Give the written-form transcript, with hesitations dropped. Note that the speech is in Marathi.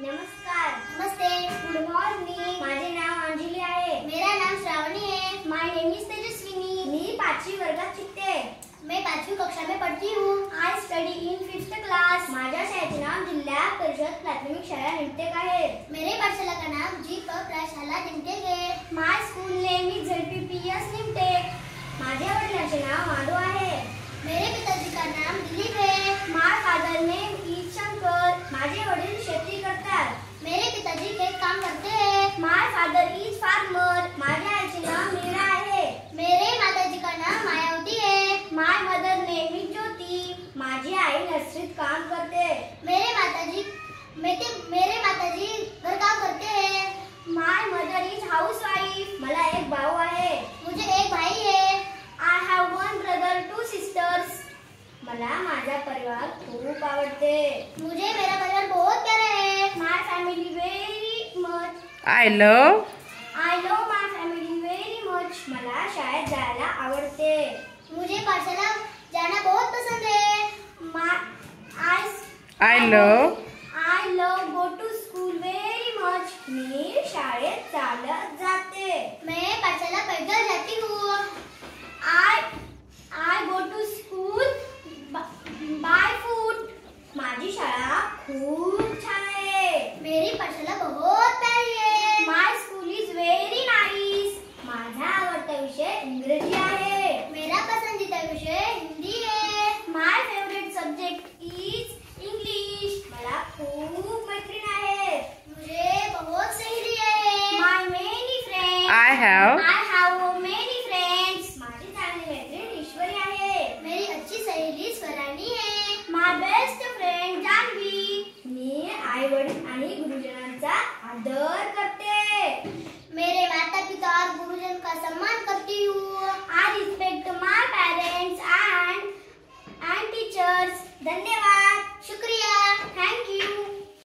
नमस्कार. नमस्ते. Good morning. माझे नाव अंजली आहे. मेरा नाम श्रावणी है. My name is Tejaswini. मी 5वी वर्गात शिकते. मैं 5वीं कक्षा में पढ़ती हूँ. I study in 5th class. माझ्या शाळेचे नाव जिल्हा परिषद प्राथमिक शाळा निमटेक आहे. मेरे पाठशाला का नाम जी.प. प्राशाला निमटेक है. माय स्कूल नेम इज ZPPS निमटेक. माझ्या वडिलांचे नाव माधव आहे. मेरे पिताजी का नाम दिलीप है. माय फादर नेम इज शंकर. माझे वडील शेती करतात. मेरे पिताजी खेत काम करते हैं. माय फादर इज फार्मर. माझ्या आईचे नाव मीरा आहे. मेरे माताजी का नाम मायावती है. माय मदर नेम इज ज्योती. माझी आई नर्सरीत काम करते. मेरे माताजी घर काम करते हैं. माय मदर इज हाऊसवाईफ. मला एक भाऊ आहे. मुझे एक भाई है. I have one brother, 2 sisters. मला माझा परिवार खूप आवडते. मुझे मेरा परिवार बहुत प्यारा है. My family very much. I love I love my family very much. मला शाळेत जायला आवडते. मुझे पाठशाला जाना बहुत पसंद है. I love I love go to school very much. मी शाळेत चालत जाते. मैं पाठशाला पैदल जाती हूँ. I go to school by foot. माझी शाळा खूप छान आहे. मेरी पाठशाला बहुत प्यारी है. माय स्कूल इज व्हेरी नाईस. माझा आवडता विषय इंग्रजी आहे. मेरा पसंदीदा विषय हिंदी है. My favourite subject is English. मला खूप मैत्रीण आहे. मुझे बहुत सहेली है. My many friends. I have I have many friends. माझी चांगली मैत्रीण ईश्वरी आहे. मेरी अच्छी सहेली स्वरानी है. माय बेस्ट फ्रेंड जान्हवी. मी आई वडील आणि गुरुजनांचा आदर करते. मेरे माता पिता और गुरुजन का सम्मान करती हूँ. I respect my parents and teachers. धन्यवाद. शुक्रिया. Thank you.